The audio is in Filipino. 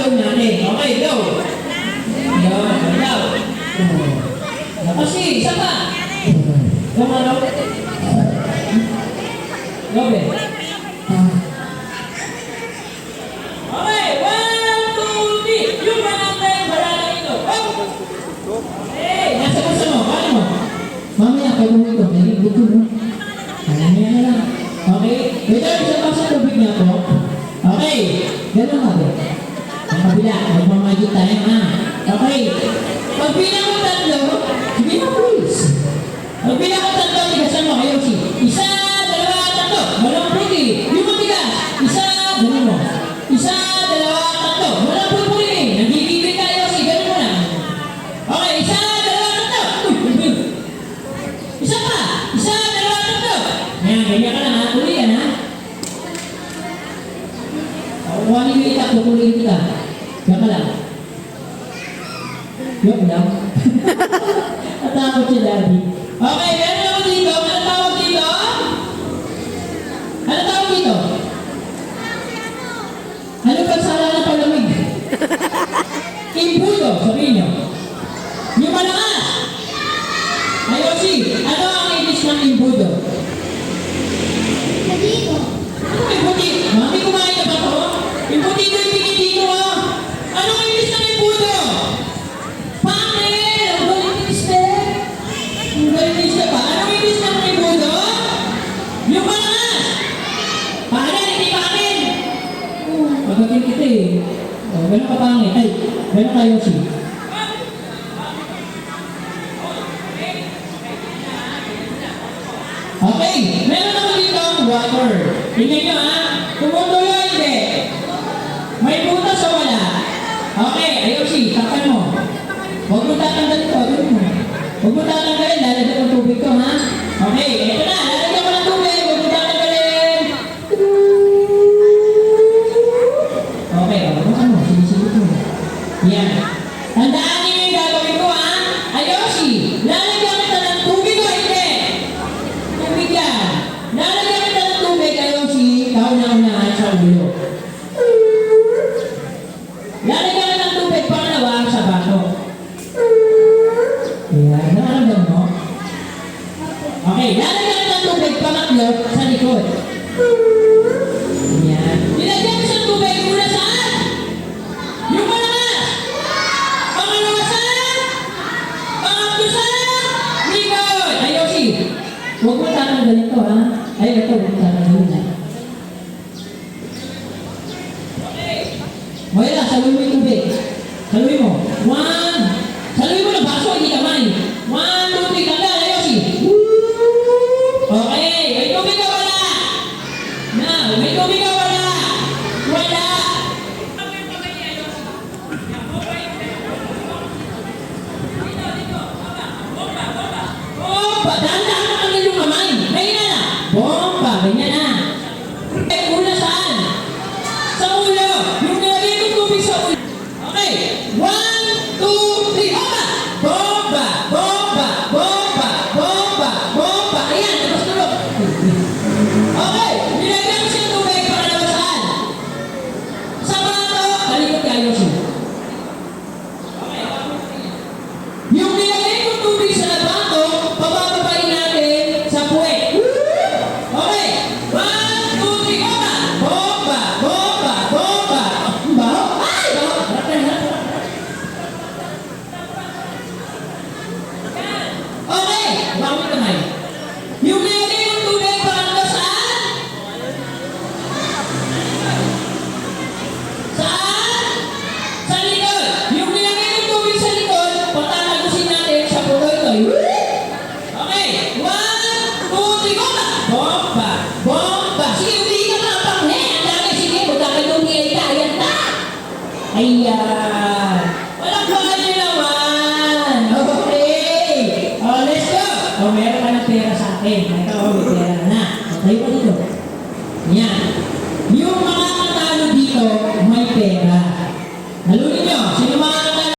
gagawin natin. Okay, go! Yan, ikaw. Kasi, isa pa. Yung ano? Gobe. Okay, 1, 2, 3. Yung manatay, barala ito. Hey, nasa puso mo, kaya mo. Mamaya, pag mo ito, may buto mo. Mamaya na lang. Okay? Ito, isa pa sa tubig na po. Okay, gano'n nga ba? Ang kabila, magmamagit tayo ha. Okay, pag bilang mo tatlo, sige mo please. Pag bilang mo tatlo, tigasan mo kayo si isa, dalawa, tatlo. Walang puti, yung matigas. Isa, gano'n mo. Isa, dalawa, tatlo. Walang puti, nagigigil tayo si gano'n mo na. Okay, isa, dalawa, tatlo. Uy, isa pa, isa, dalawa, tatlo. Yan, ganyan ka lang ha, tuloy yan ha. Kuhanin mo itak, tutuloy kita. Yan ka lang. Yan ka lang. Natakot si Daddy. Okay, meron ako dito. Ano tawag dito? Ano tawag dito? Ano ba sala na palamig? Imbudo, sabihin nyo. Yung malakas. Ayoshi, ano ang English ng imbudo? Dito. Ano may puti? Mami, kumain na ba ito? Yung puti ko yung pinitino ha? Ano ang English ng imbudo? Pangil! Ang galing ni Steph! Ang galing ni Steph ha? Ano ang English ng imbudo? Yung malakas! Pangil, hindi pangil! Pagkakin kita eh. O, gano'n ka pangil. Ay, gano'n kayo si. Okay, meron ako dito ang water. Tingnan nyo ha, tumutulo hindi. May butas o wala? Okay, Ayoshi, takpan mo. Huwag mo tatanggalin ko, agad mo. Huwag mo tatanggalin, lalagyan mo tubig ko ha. Okay, eto na, lalagyan mo ng tubig, huwag mo tatanggalin. Okay, ano, sinisigit mo. Yan. Tandaan niyo yung gagawin ko ha. Ayoshi, lalagyan kita ng tubig o hindi? Tubig yan. Lalagyan kita ng tubig, Ayoshi, kauna-unahan sa ulo. Lalagyan kita ng tubig, pangalawa sa bato. Ayan, nakaramdam mo? Okay, lalagyan kita ng tubig, pangatlo sa likod. Ayan. Nilagyan ko sa tubig, muna saan? Yung malakas! Pangalawa saan? Pangatlo saan? Likod! Ayoshi, huwag mo tatanggalin ito ha. Ay, ito, huwag mo tatanggalin ha. Moira, saluhin mo yung tubig. Saluhin mo. 1. Saluhin mo na baso, hindi kamay. 1, 2, 3, tanggal, Ayoshi. Okay, may tubig ka wala? Now, may tubig ka wala? Wala. Bomba! Dahan-dahan na kami yung kamay. Ganyan na. Bomba! Ganyan na. Una saan? Sa ulo. Yung nilagay kong tubig sa ulo. Okay. 1, 2, 3. Bomba! Bomba! Bomba! Bomba! Bomba! Ayan, tapos-tulog. Okay. Nilagay ko siya tubig para naman saan? Sa bato. Kalikot kayo siya. Yung nilagay kong tubig sa bato, pabababain natin sa puwet. Okay. 1, 2, 3, bomba! Bomba! Bomba! Bomba! Baho? Ay! Baho! Okay. Baho ito na yun. Yung nilagay kong tubig para saan? Saan? Sa likod. Yung nilagay kong tubig sa likod, patatagusin natin sa puloy ko. Okay. 1, 2, 3, bomba! Bomba! Sige, umihi ka mga panghe! Ang dami, sige, magkakalit umihi ka. Ayan na! Ayan! Walang bakal nyo naman! Okay! Oh, let's go! Oh, meron ka ng pera sa akin. Ito, oh, may pera ka na. Okay pa dito. Yan. Yung mga katalo dito, may pera. Lalo